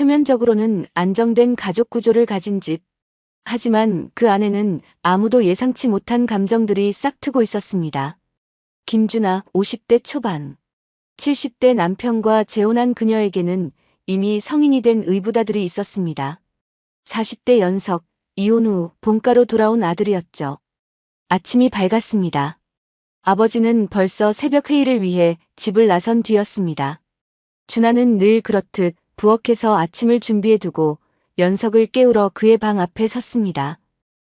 표면적으로는 안정된 가족 구조를 가진 집. 하지만 그 안에는 아무도 예상치 못한 감정들이 싹트고 있었습니다. 김준아 50대 초반. 70대 남편과 재혼한 그녀에게는 이미 성인이 된 의붓아들이 있었습니다. 40대 연석, 이혼 후 본가로 돌아온 아들이었죠. 아침이 밝았습니다. 아버지는 벌써 새벽 회의를 위해 집을 나선 뒤였습니다. 준하는 늘 그렇듯 부엌에서 아침을 준비해두고 연석을 깨우러 그의 방 앞에 섰습니다.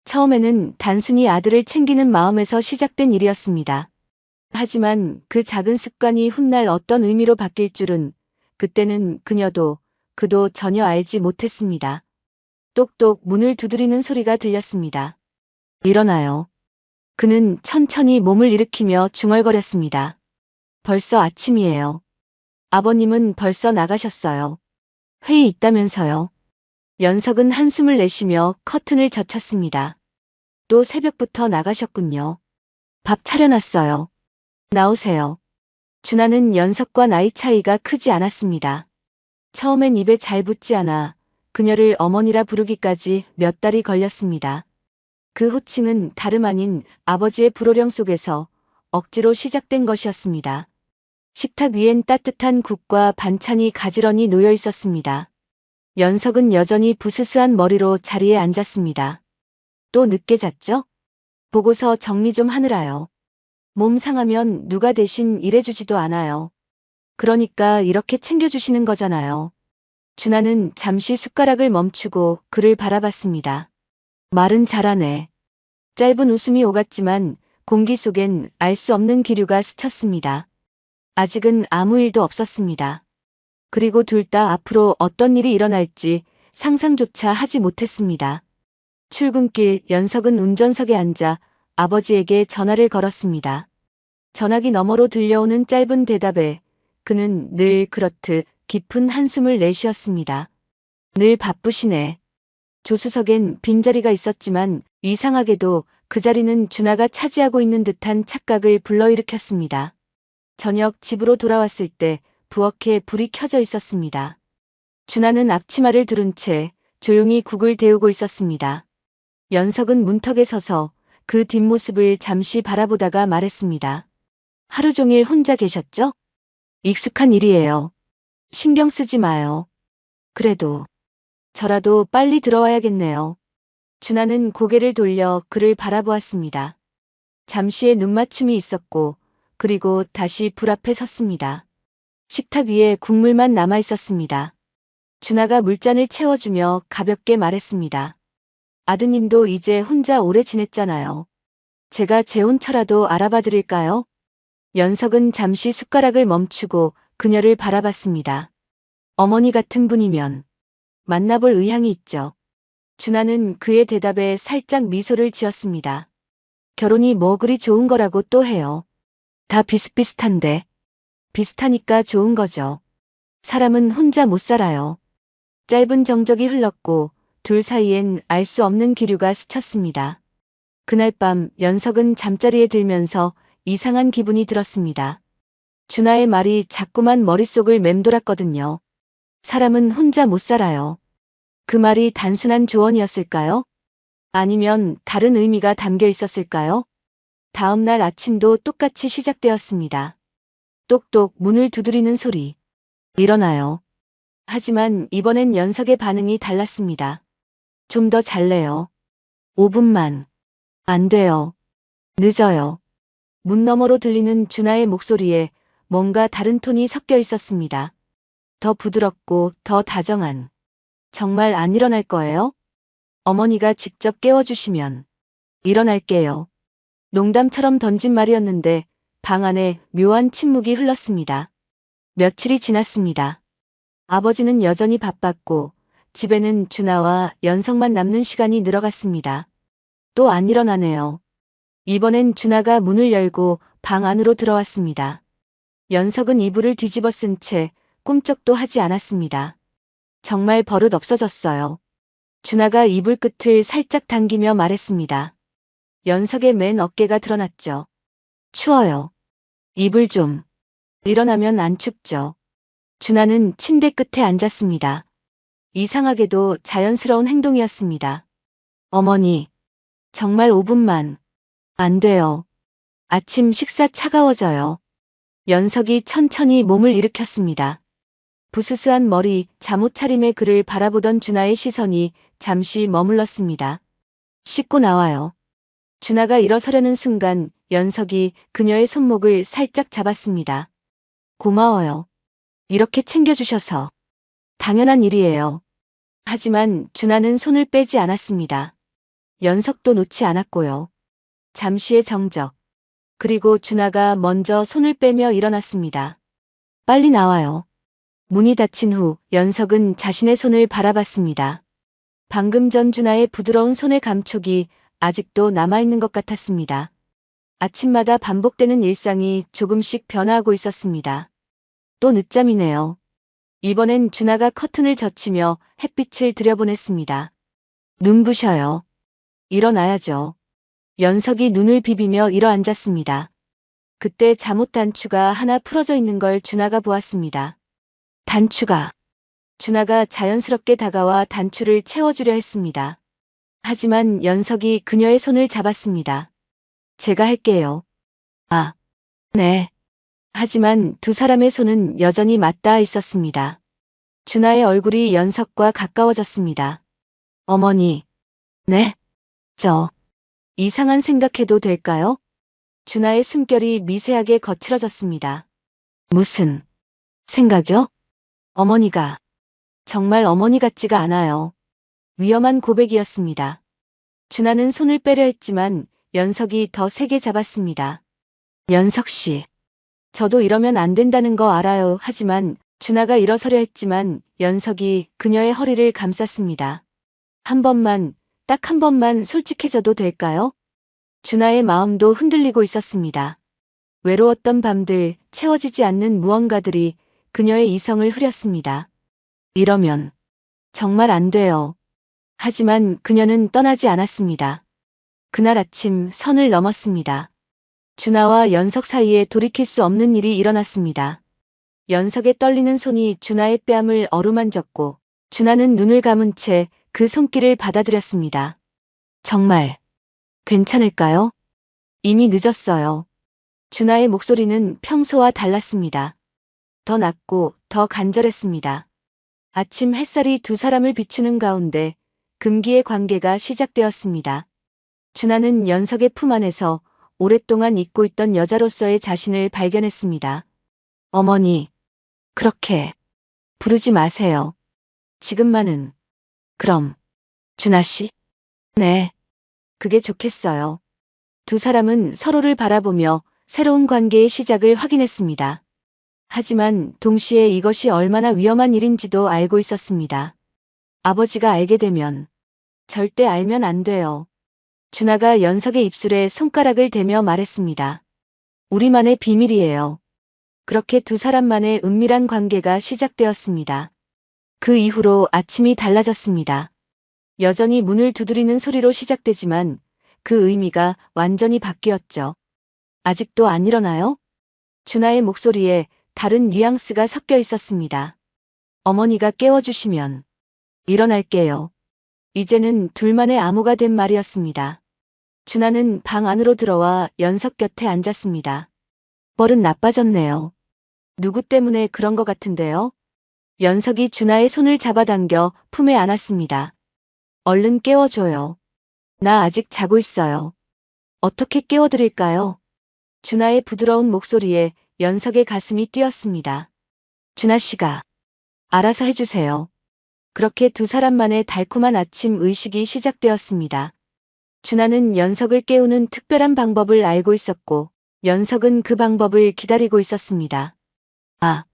처음에는 단순히 아들을 챙기는 마음에서 시작된 일이었습니다. 하지만 그 작은 습관이 훗날 어떤 의미로 바뀔 줄은 그때는 그도 전혀 알지 못했습니다. 똑똑 문을 두드리는 소리가 들렸습니다. 일어나요. 그는 천천히 몸을 일으키며 중얼거렸습니다. 벌써 아침이에요. 아버님은 벌써 나가셨어요. 회의 있다면서요. 연석은 한숨을 내쉬며 커튼을 젖혔습니다. 또 새벽부터 나가셨군요. 밥 차려놨어요. 나오세요. 준하는 연석과 나이 차이가 크지 않았습니다. 처음엔 입에 잘 붙지 않아 그녀를 어머니라 부르기까지 몇 달이 걸렸습니다. 그 호칭은 다름 아닌 아버지의 불호령 속에서 억지로 시작된 것이었습니다. 식탁 위엔 따뜻한 국과 반찬이 가지런히 놓여 있었습니다. 연석은 여전히 부스스한 머리로 자리에 앉았습니다. 또 늦게 잤죠? 보고서 정리 좀 하느라요. 몸 상하면 누가 대신 일해주지도 않아요. 그러니까 이렇게 챙겨주시는 거잖아요. 준하는 잠시 숟가락을 멈추고 그를 바라봤습니다. 말은 잘하네. 짧은 웃음이 오갔지만 공기 속엔 알 수 없는 기류가 스쳤습니다. 아직은 아무 일도 없었습니다. 그리고 둘 다 앞으로 어떤 일이 일어날지 상상조차 하지 못했습니다. 출근길 연석은 운전석에 앉아 아버지에게 전화를 걸었습니다. 전화기 너머로 들려오는 짧은 대답에 그는 늘 그렇듯 깊은 한숨을 내쉬었습니다. 늘 바쁘시네. 조수석엔 빈자리가 있었지만 이상하게도 그 자리는 준하가 차지하고 있는 듯한 착각을 불러일으켰습니다. 저녁 집으로 돌아왔을 때 부엌에 불이 켜져 있었습니다. 준하는 앞치마를 두른 채 조용히 국을 데우고 있었습니다. 연석은 문턱에 서서 그 뒷모습을 잠시 바라보다가 말했습니다. 하루 종일 혼자 계셨죠? 익숙한 일이에요. 신경 쓰지 마요. 그래도 저라도 빨리 들어와야겠네요. 준하는 고개를 돌려 그를 바라보았습니다. 잠시의 눈맞춤이 있었고 그리고 다시 불 앞에 섰습니다. 식탁 위에 국물만 남아 있었습니다. 준하가 물잔을 채워주며 가볍게 말했습니다. 아드님도 이제 혼자 오래 지냈잖아요. 제가 재혼처라도 알아봐 드릴까요? 연석은 잠시 숟가락을 멈추고 그녀를 바라봤습니다. 어머니 같은 분이면 만나볼 의향이 있죠. 준하는 그의 대답에 살짝 미소를 지었습니다. 결혼이 뭐 그리 좋은 거라고 또 해요. 다 비슷비슷한데. 비슷하니까 좋은 거죠. 사람은 혼자 못 살아요. 짧은 정적이 흘렀고 둘 사이엔 알 수 없는 기류가 스쳤습니다. 그날 밤 연석은 잠자리에 들면서 이상한 기분이 들었습니다. 준하의 말이 자꾸만 머릿속을 맴돌았거든요. 사람은 혼자 못 살아요. 그 말이 단순한 조언이었을까요? 아니면 다른 의미가 담겨 있었을까요? 다음 날 아침도 똑같이 시작되었습니다. 똑똑 문을 두드리는 소리. 일어나요. 하지만 이번엔 연석의 반응이 달랐습니다. 좀 더 잘래요. 5분만. 안 돼요. 늦어요. 문 너머로 들리는 준하의 목소리에 뭔가 다른 톤이 섞여 있었습니다. 더 부드럽고 더 다정한. 정말 안 일어날 거예요? 어머니가 직접 깨워주시면. 일어날게요. 농담처럼 던진 말이었는데 방 안에 묘한 침묵이 흘렀습니다. 며칠이 지났습니다. 아버지는 여전히 바빴고 집에는 준하와 연석만 남는 시간이 늘어갔습니다. 또 안 일어나네요. 이번엔 준하가 문을 열고 방 안으로 들어왔습니다. 연석은 이불을 뒤집어 쓴 채 꿈쩍도 하지 않았습니다. 정말 버릇 없어졌어요. 준하가 이불 끝을 살짝 당기며 말했습니다. 연석의 맨 어깨가 드러났죠. 추워요. 이불 좀. 일어나면 안 춥죠. 준하는 침대 끝에 앉았습니다. 이상하게도 자연스러운 행동이었습니다. 어머니, 정말 5분만. 안 돼요. 아침 식사 차가워져요. 연석이 천천히 몸을 일으켰습니다. 부스스한 머리, 잠옷 차림의 그를 바라보던 준하의 시선이 잠시 머물렀습니다. 씻고 나와요. 준하가 일어서려는 순간 연석이 그녀의 손목을 살짝 잡았습니다. 고마워요. 이렇게 챙겨주셔서. 당연한 일이에요. 하지만 준하는 손을 빼지 않았습니다. 연석도 놓지 않았고요. 잠시의 정적. 그리고 준하가 먼저 손을 빼며 일어났습니다. 빨리 나와요. 문이 닫힌 후 연석은 자신의 손을 바라봤습니다. 방금 전 준하의 부드러운 손의 감촉이 아직도 남아있는 것 같았습니다. 아침마다 반복되는 일상이 조금씩 변화하고 있었습니다. 또 늦잠이네요. 이번엔 준하가 커튼을 젖히며 햇빛을 들여보냈습니다. 눈부셔요. 일어나야죠. 연석이 눈을 비비며 일어앉았습니다. 그때 잠옷 단추가 하나 풀어져 있는 걸 준하가 보았습니다. 단추가. 준하가 자연스럽게 다가와 단추를 채워주려 했습니다. 하지만 연석이 그녀의 손을 잡았습니다. 제가 할게요. 아, 네. 하지만 두 사람의 손은 여전히 맞닿아 있었습니다. 준하의 얼굴이 연석과 가까워졌습니다. 어머니. 네? 이상한 생각해도 될까요? 준하의 숨결이 미세하게 거칠어졌습니다. 무슨 생각이요? 어머니가. 정말 어머니 같지가 않아요. 위험한 고백이었습니다. 준하는 손을 빼려 했지만 연석이 더 세게 잡았습니다. 연석 씨. 저도 이러면 안 된다는 거 알아요. 하지만 준하가 일어서려 했지만 연석이 그녀의 허리를 감쌌습니다. 한 번만, 딱 한 번만 솔직해져도 될까요? 준하의 마음도 흔들리고 있었습니다. 외로웠던 밤들, 채워지지 않는 무언가들이 그녀의 이성을 흐렸습니다. 이러면 정말 안 돼요. 하지만 그녀는 떠나지 않았습니다. 그날 아침 선을 넘었습니다. 준하와 연석 사이에 돌이킬 수 없는 일이 일어났습니다. 연석의 떨리는 손이 준하의 뺨을 어루만졌고 준하는 눈을 감은 채 그 손길을 받아들였습니다. 정말 괜찮을까요? 이미 늦었어요. 준하의 목소리는 평소와 달랐습니다. 더 낮고 더 간절했습니다. 아침 햇살이 두 사람을 비추는 가운데 금기의 관계가 시작되었습니다. 준하는 연석의 품 안에서 오랫동안 잊고 있던 여자로서의 자신을 발견했습니다. 어머니, 그렇게 부르지 마세요. 지금만은. 그럼, 준하 씨? 네, 그게 좋겠어요. 두 사람은 서로를 바라보며 새로운 관계의 시작을 확인했습니다. 하지만 동시에 이것이 얼마나 위험한 일인지도 알고 있었습니다. 아버지가 알게 되면, 절대 알면 안 돼요. 준하가 연석의 입술에 손가락을 대며 말했습니다. 우리만의 비밀이에요. 그렇게 두 사람만의 은밀한 관계가 시작되었습니다. 그 이후로 아침이 달라졌습니다. 여전히 문을 두드리는 소리로 시작되지만 그 의미가 완전히 바뀌었죠. 아직도 안 일어나요? 준하의 목소리에 다른 뉘앙스가 섞여 있었습니다. 어머니가 깨워주시면 일어날게요. 이제는 둘만의 암호가 된 말이었습니다. 준하는 방 안으로 들어와 연석 곁에 앉았습니다. 버릇 나빠졌네요. 누구 때문에 그런 것 같은데요? 연석이 준하의 손을 잡아당겨 품에 안았습니다. 얼른 깨워줘요. 나 아직 자고 있어요. 어떻게 깨워드릴까요? 준하의 부드러운 목소리에 연석의 가슴이 뛰었습니다. 준하 씨가 알아서 해주세요. 그렇게 두 사람만의 달콤한 아침 의식이 시작되었습니다. 준하는 연석을 깨우는 특별한 방법을 알고 있었고 연석은 그 방법을 기다리고 있었습니다. 아,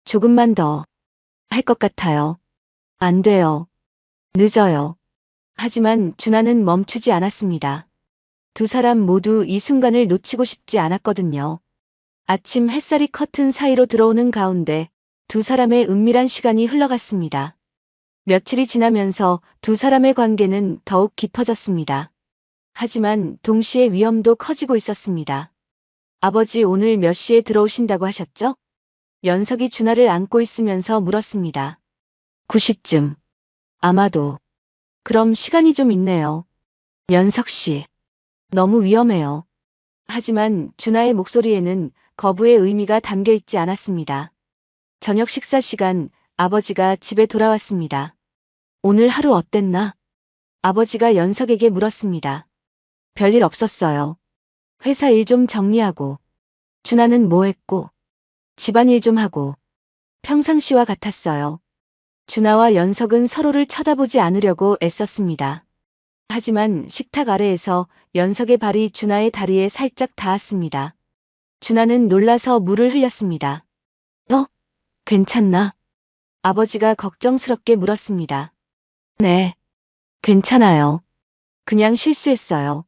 조금만 더 할 것 같아요. 안 돼요. 늦어요. 하지만 준하는 멈추지 않았습니다. 두 사람 모두 이 순간을 놓치고 싶지 않았거든요. 아침 햇살이 커튼 사이로 들어오는 가운데 두 사람의 은밀한 시간이 흘러갔습니다. 며칠이 지나면서 두 사람의 관계는 더욱 깊어졌습니다. 하지만 동시에 위험도 커지고 있었습니다. 아버지 오늘 몇 시에 들어오신다고 하셨죠? 연석이 준하를 안고 있으면서 물었습니다. 9시쯤. 아마도. 그럼 시간이 좀 있네요. 연석 씨. 너무 위험해요. 하지만 준하의 목소리에는 거부의 의미가 담겨 있지 않았습니다. 저녁 식사 시간 아버지가 집에 돌아왔습니다. 오늘 하루 어땠나? 아버지가 연석에게 물었습니다. 별일 없었어요. 회사 일 좀 정리하고. 준하는 뭐 했고? 집안일 좀 하고. 평상시와 같았어요. 준하와 연석은 서로를 쳐다보지 않으려고 애썼습니다. 하지만 식탁 아래에서 연석의 발이 준하의 다리에 살짝 닿았습니다. 준하는 놀라서 물을 흘렸습니다. 괜찮나? 아버지가 걱정스럽게 물었습니다. 네, 괜찮아요. 그냥 실수했어요.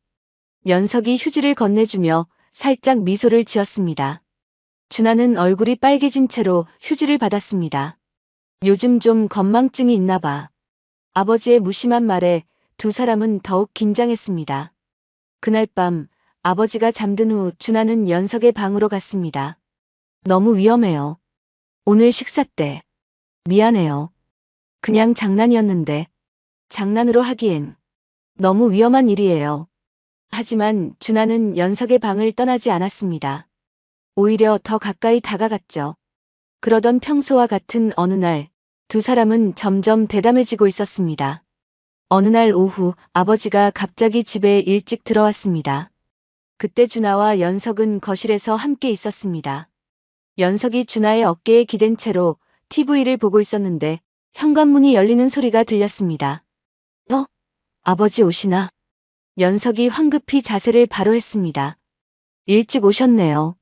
연석이 휴지를 건네주며 살짝 미소를 지었습니다. 준하는 얼굴이 빨개진 채로 휴지를 받았습니다. 요즘 좀 건망증이 있나 봐. 아버지의 무심한 말에 두 사람은 더욱 긴장했습니다. 그날 밤 아버지가 잠든 후 준하는 연석의 방으로 갔습니다. 너무 위험해요. 오늘 식사 때. 미안해요. 그냥 장난이었는데. 장난으로 하기엔 너무 위험한 일이에요. 하지만 준하는 연석의 방을 떠나지 않았습니다. 오히려 더 가까이 다가갔죠. 그러던 평소와 같은 어느 날 두 사람은 점점 대담해지고 있었습니다. 어느 날 오후 아버지가 갑자기 집에 일찍 들어왔습니다. 그때 준하와 연석은 거실에서 함께 있었습니다. 연석이 준하의 어깨에 기댄 채로 TV를 보고 있었는데 현관문이 열리는 소리가 들렸습니다. 아버지 오시나? 연석이 황급히 자세를 바로 했습니다. 일찍 오셨네요.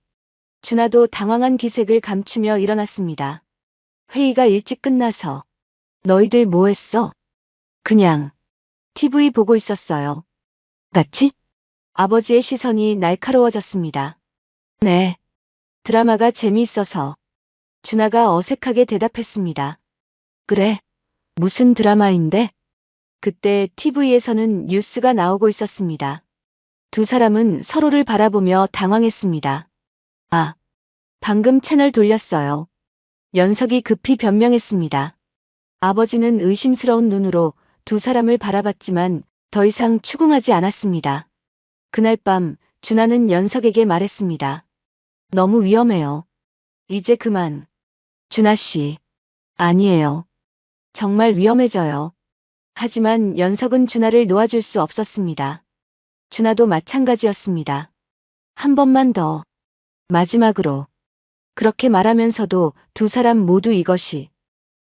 준하도 당황한 기색을 감추며 일어났습니다. 회의가 일찍 끝나서. 너희들 뭐 했어? 그냥 TV 보고 있었어요. 같이? 아버지의 시선이 날카로워졌습니다. 네. 드라마가 재미있어서. 준하가 어색하게 대답했습니다. 그래. 무슨 드라마인데? 그때 TV에서는 뉴스가 나오고 있었습니다. 두 사람은 서로를 바라보며 당황했습니다. 방금 채널 돌렸어요. 연석이 급히 변명했습니다. 아버지는 의심스러운 눈으로 두 사람을 바라봤지만 더 이상 추궁하지 않았습니다. 그날 밤 준하는 연석에게 말했습니다. 너무 위험해요. 이제 그만. 준하 씨. 아니에요. 정말 위험해져요. 하지만 연석은 준하를 놓아줄 수 없었습니다. 준하도 마찬가지였습니다. 한 번만 더. 마지막으로. 그렇게 말하면서도 두 사람 모두 이것이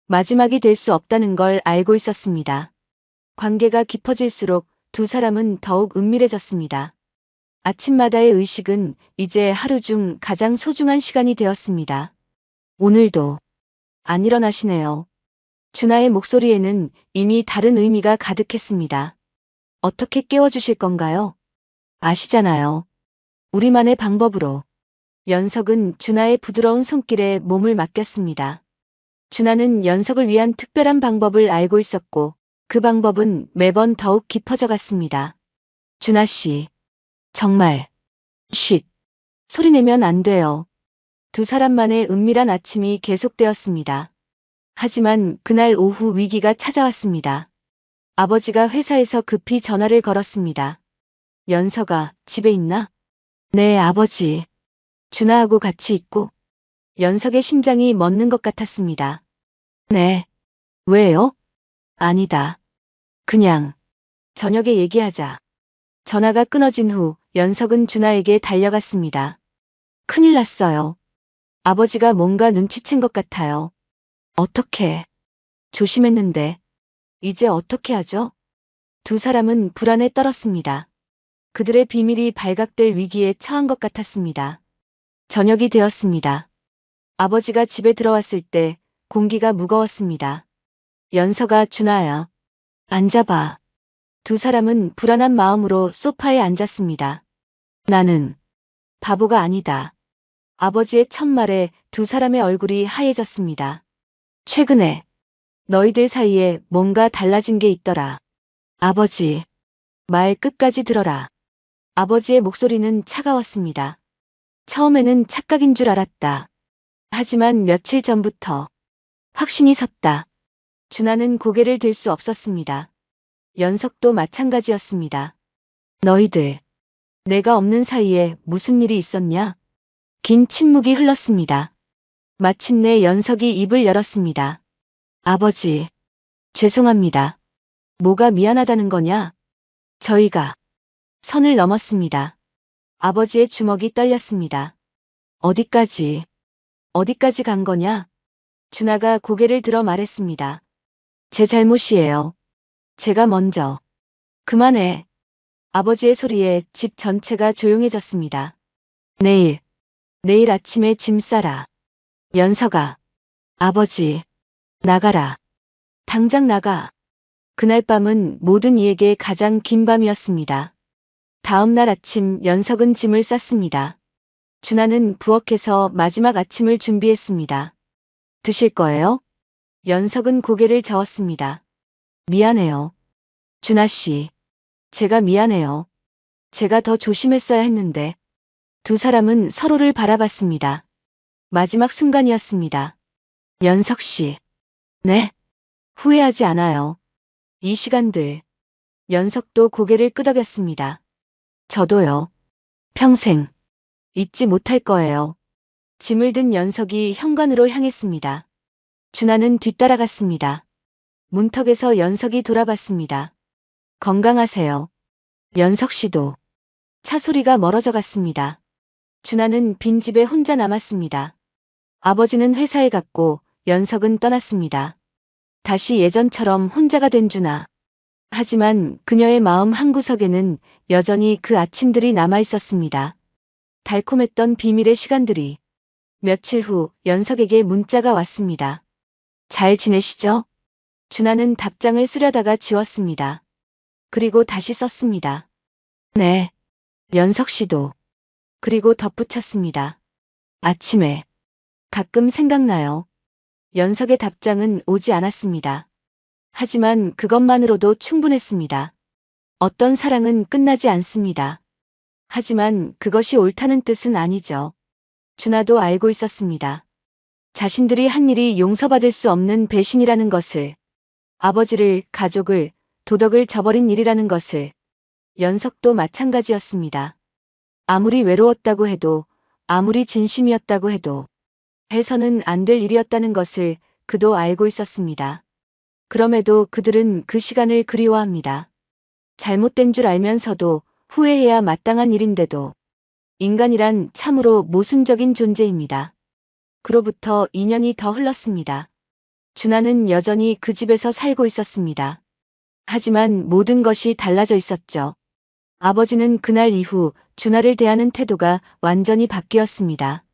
마지막이 될 수 없다는 걸 알고 있었습니다. 관계가 깊어질수록 두 사람은 더욱 은밀해졌습니다. 아침마다의 의식은 이제 하루 중 가장 소중한 시간이 되었습니다. 오늘도 안 일어나시네요. 준하의 목소리에는 이미 다른 의미가 가득했습니다. 어떻게 깨워주실 건가요? 아시잖아요. 우리만의 방법으로. 연석은 준하의 부드러운 손길에 몸을 맡겼습니다. 준하는 연석을 위한 특별한 방법을 알고 있었고 그 방법은 매번 더욱 깊어져 갔습니다. 준하 씨. 정말. 쉿. 소리내면 안 돼요. 두 사람만의 은밀한 아침이 계속되었습니다. 하지만 그날 오후 위기가 찾아왔습니다. 아버지가 회사에서 급히 전화를 걸었습니다. 연석아, 집에 있나? 네, 아버지. 준하하고 같이 있고. 연석의 심장이 멎는 것 같았습니다. 네. 왜요? 아니다. 그냥. 저녁에 얘기하자. 전화가 끊어진 후 연석은 준하에게 달려갔습니다. 큰일 났어요. 아버지가 뭔가 눈치챈 것 같아요. 어떻게? 조심했는데. 이제 어떻게 하죠? 두 사람은 불안에 떨었습니다. 그들의 비밀이 발각될 위기에 처한 것 같았습니다. 저녁이 되었습니다. 아버지가 집에 들어왔을 때 공기가 무거웠습니다. 연석아, 준하야. 앉아봐. 두 사람은 불안한 마음으로 소파에 앉았습니다. 나는 바보가 아니다. 아버지의 첫 말에 두 사람의 얼굴이 하얘졌습니다. 최근에 너희들 사이에 뭔가 달라진 게 있더라. 아버지, 말 끝까지 들어라. 아버지의 목소리는 차가웠습니다. 처음에는 착각인 줄 알았다. 하지만 며칠 전부터 확신이 섰다. 준하는 고개를 들 수 없었습니다. 연석도 마찬가지였습니다. 너희들, 내가 없는 사이에 무슨 일이 있었냐? 긴 침묵이 흘렀습니다. 마침내 연석이 입을 열었습니다. 아버지, 죄송합니다. 뭐가 미안하다는 거냐? 저희가 선을 넘었습니다. 아버지의 주먹이 떨렸습니다. 어디까지 간 거냐? 준하가 고개를 들어 말했습니다. 제 잘못이에요. 제가 먼저. 그만해. 아버지의 소리에 집 전체가 조용해졌습니다. 내일 아침에 짐 싸라. 연석아. 아버지. 나가라. 당장 나가. 그날 밤은 모든 이에게 가장 긴 밤이었습니다. 다음 날 아침 연석은 짐을 쌌습니다. 준하는 부엌에서 마지막 아침을 준비했습니다. 드실 거예요? 연석은 고개를 저었습니다. 미안해요. 준하 씨. 제가 미안해요. 제가 더 조심했어야 했는데. 두 사람은 서로를 바라봤습니다. 마지막 순간이었습니다. 연석 씨. 네. 후회하지 않아요. 이 시간들. 연석도 고개를 끄덕였습니다. 저도요. 평생 잊지 못할 거예요. 짐을 든 연석이 현관으로 향했습니다. 준하는 뒤따라갔습니다. 문턱에서 연석이 돌아봤습니다. 건강하세요. 연석 씨도. 차 소리가 멀어져 갔습니다. 준하는 빈집에 혼자 남았습니다. 아버지는 회사에 갔고 연석은 떠났습니다. 다시 예전처럼 혼자가 된 준하. 하지만 그녀의 마음 한구석에는 여전히 그 아침들이 남아 있었습니다. 달콤했던 비밀의 시간들이. 며칠 후 연석에게 문자가 왔습니다. 잘 지내시죠? 준하는 답장을 쓰려다가 지웠습니다. 그리고 다시 썼습니다. 네. 연석 씨도. 그리고 덧붙였습니다. 아침에. 가끔 생각나요. 연석의 답장은 오지 않았습니다. 하지만 그것만으로도 충분했습니다. 어떤 사랑은 끝나지 않습니다. 하지만 그것이 옳다는 뜻은 아니죠. 준하도 알고 있었습니다. 자신들이 한 일이 용서받을 수 없는 배신이라는 것을, 아버지를, 가족을, 도덕을 저버린 일이라는 것을. 연석도 마찬가지였습니다. 아무리 외로웠다고 해도, 아무리 진심이었다고 해도 해서는 안 될 일이었다는 것을 그도 알고 있었습니다. 그럼에도 그들은 그 시간을 그리워합니다. 잘못된 줄 알면서도 후회해야 마땅한 일인데도. 인간이란 참으로 모순적인 존재입니다. 그로부터 2년이 더 흘렀습니다. 준하는 여전히 그 집에서 살고 있었습니다. 하지만 모든 것이 달라져 있었죠. 아버지는 그날 이후 준하를 대하는 태도가 완전히 바뀌었습니다.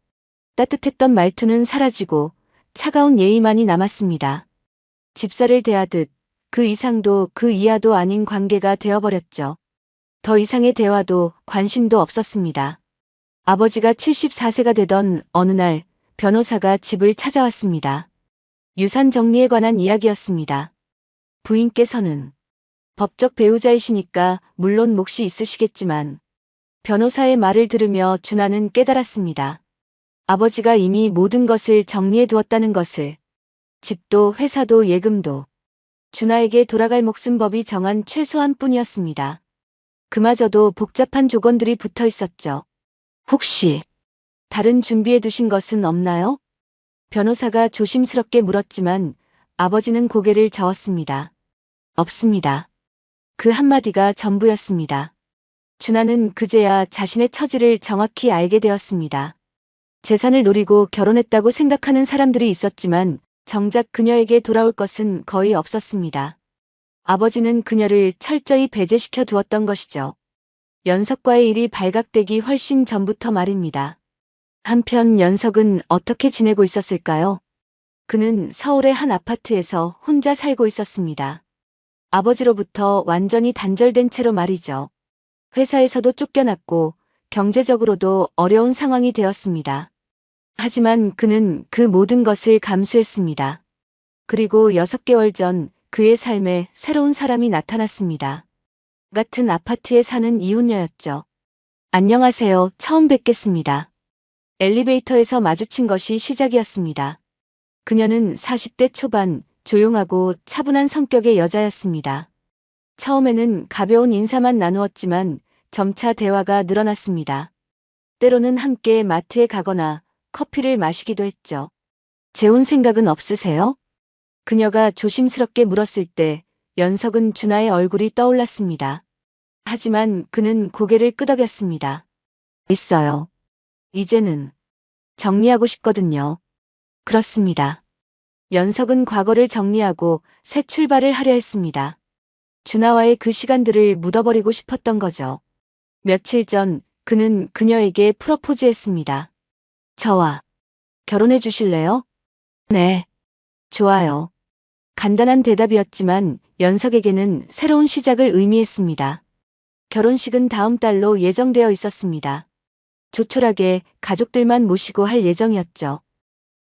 따뜻했던 말투는 사라지고 차가운 예의만이 남았습니다. 집사를 대하듯 그 이상도 그 이하도 아닌 관계가 되어버렸죠. 더 이상의 대화도 관심도 없었습니다. 아버지가 74세가 되던 어느 날 변호사가 집을 찾아왔습니다. 유산 정리에 관한 이야기였습니다. 부인께서는 법적 배우자이시니까 물론 몫이 있으시겠지만 변호사의 말을 들으며 준하는 깨달았습니다. 아버지가 이미 모든 것을 정리해 두었다는 것을. 집도 회사도 예금도. 준하에게 돌아갈 몫은 법이 정한 최소한뿐이었습니다. 그마저도 복잡한 조건들이 붙어 있었죠. 혹시 다른 준비해 두신 것은 없나요? 변호사가 조심스럽게 물었지만 아버지는 고개를 저었습니다. 없습니다. 그 한마디가 전부였습니다. 준하는 그제야 자신의 처지를 정확히 알게 되었습니다. 재산을 노리고 결혼했다고 생각하는 사람들이 있었지만 정작 그녀에게 돌아올 것은 거의 없었습니다. 아버지는 그녀를 철저히 배제시켜 두었던 것이죠. 연석과의 일이 발각되기 훨씬 전부터 말입니다. 한편 연석은 어떻게 지내고 있었을까요? 그는 서울의 한 아파트에서 혼자 살고 있었습니다. 아버지로부터 완전히 단절된 채로 말이죠. 회사에서도 쫓겨났고 경제적으로도 어려운 상황이 되었습니다. 하지만 그는 그 모든 것을 감수했습니다. 그리고 6개월 전 그의 삶에 새로운 사람이 나타났습니다. 같은 아파트에 사는 이웃녀였죠. 안녕하세요. 처음 뵙겠습니다. 엘리베이터에서 마주친 것이 시작이었습니다. 그녀는 40대 초반, 조용하고 차분한 성격의 여자였습니다. 처음에는 가벼운 인사만 나누었지만 점차 대화가 늘어났습니다. 때로는 함께 마트에 가거나 커피를 마시기도 했죠. 재혼 생각은 없으세요? 그녀가 조심스럽게 물었을 때 연석은 준하의 얼굴이 떠올랐습니다. 하지만 그는 고개를 끄덕였습니다. 있어요. 이제는 정리하고 싶거든요. 그렇습니다. 연석은 과거를 정리하고 새 출발을 하려 했습니다. 준하와의 그 시간들을 묻어버리고 싶었던 거죠. 며칠 전 그는 그녀에게 프로포즈했습니다. 저와 결혼해 주실래요? 네. 좋아요. 간단한 대답이었지만 연석에게는 새로운 시작을 의미했습니다. 결혼식은 다음 달로 예정되어 있었습니다. 조촐하게 가족들만 모시고 할 예정이었죠.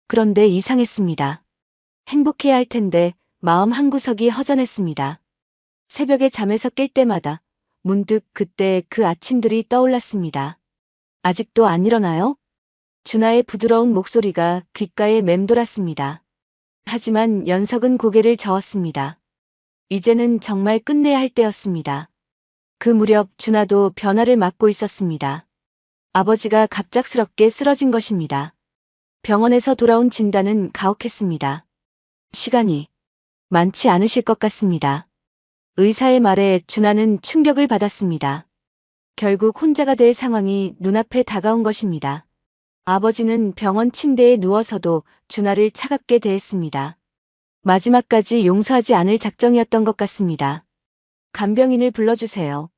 그런데 이상했습니다. 행복해야 할 텐데 마음 한구석이 허전했습니다. 새벽에 잠에서 깰 때마다 문득 그때 그 아침들이 떠올랐습니다. 아직도 안 일어나요? 준하의 부드러운 목소리가 귓가에 맴돌았습니다. 하지만 연석은 고개를 저었습니다. 이제는 정말 끝내야 할 때였습니다. 그 무렵 준하도 변화를 맞고 있었습니다. 아버지가 갑작스럽게 쓰러진 것입니다. 병원에서 돌아온 진단은 가혹했습니다. 시간이 많지 않으실 것 같습니다. 의사의 말에 준하는 충격을 받았습니다. 결국 혼자가 될 상황이 눈앞에 다가온 것입니다. 아버지는 병원 침대에 누워서도 준하를 차갑게 대했습니다. 마지막까지 용서하지 않을 작정이었던 것 같습니다. 간병인을 불러주세요.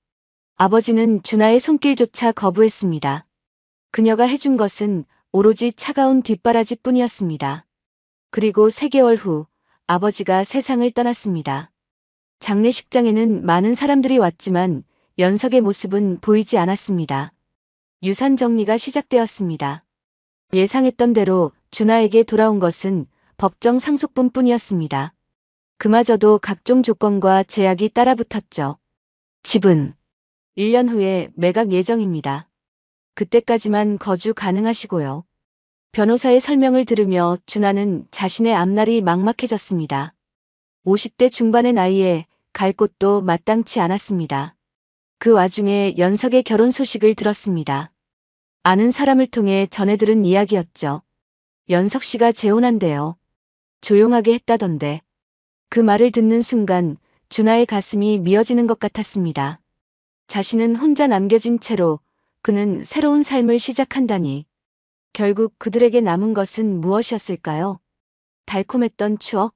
아버지는 준하의 손길조차 거부했습니다. 그녀가 해준 것은 오로지 차가운 뒷바라지뿐이었습니다. 그리고 3개월 후 아버지가 세상을 떠났습니다. 장례식장에는 많은 사람들이 왔지만 연석의 모습은 보이지 않았습니다. 유산 정리가 시작되었습니다. 예상했던 대로 준하에게 돌아온 것은 법정 상속분뿐이었습니다. 그마저도 각종 조건과 제약이 따라붙었죠. 집은 1년 후에 매각 예정입니다. 그때까지만 거주 가능하시고요. 변호사의 설명을 들으며 준하는 자신의 앞날이 막막해졌습니다. 50대 중반의 나이에 갈 곳도 마땅치 않았습니다. 그 와중에 연석의 결혼 소식을 들었습니다. 아는 사람을 통해 전해 들은 이야기였죠. 연석 씨가 재혼한대요. 조용하게 했다던데. 그 말을 듣는 순간 준하의 가슴이 미어지는 것 같았습니다. 자신은 혼자 남겨진 채로 그는 새로운 삶을 시작한다니. 결국 그들에게 남은 것은 무엇이었을까요? 달콤했던 추억?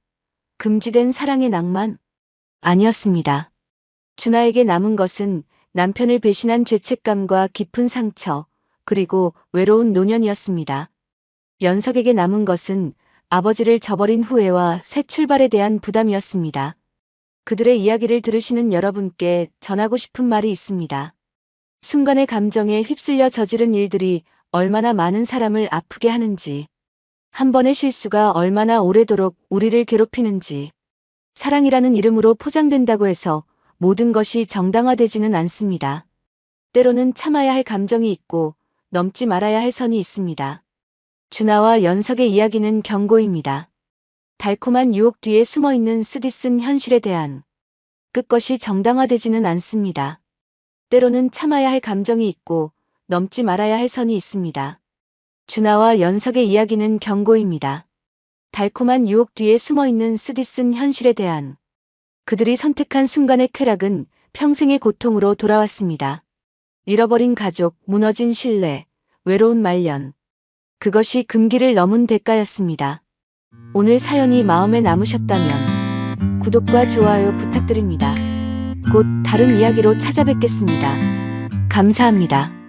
금지된 사랑의 낭만? 아니었습니다. 준하에게 남은 것은 남편을 배신한 죄책감과 깊은 상처, 그리고 외로운 노년이었습니다. 연석에게 남은 것은 아버지를 저버린 후회와 새 출발에 대한 부담이었습니다. 그들의 이야기를 들으시는 여러분께 전하고 싶은 말이 있습니다. 순간의 감정에 휩쓸려 저지른 일들이 얼마나 많은 사람을 아프게 하는지, 한 번의 실수가 얼마나 오래도록 우리를 괴롭히는지, 사랑이라는 이름으로 포장된다고 해서 모든 것이 정당화되지는 않습니다. 때로는 참아야 할 감정이 있고 넘지 말아야 할 선이 있습니다. 준하와 연석의 이야기는 경고입니다. 달콤한 유혹 뒤에 숨어있는 쓰디쓴 현실에 대한 끝것이 정당화되지는 않습니다. 때로는 참아야 할 감정이 있고 넘지 말아야 할 선이 있습니다. 준하와 연석의 이야기는 경고입니다. 달콤한 유혹 뒤에 숨어있는 쓰디쓴 현실에 대한 그들이 선택한 순간의 쾌락은 평생의 고통으로 돌아왔습니다. 잃어버린 가족, 무너진 신뢰, 외로운 말년. 그것이 금기를 넘은 대가였습니다. 오늘 사연이 마음에 남으셨다면 구독과 좋아요 부탁드립니다. 곧 다른 이야기로 찾아뵙겠습니다. 감사합니다.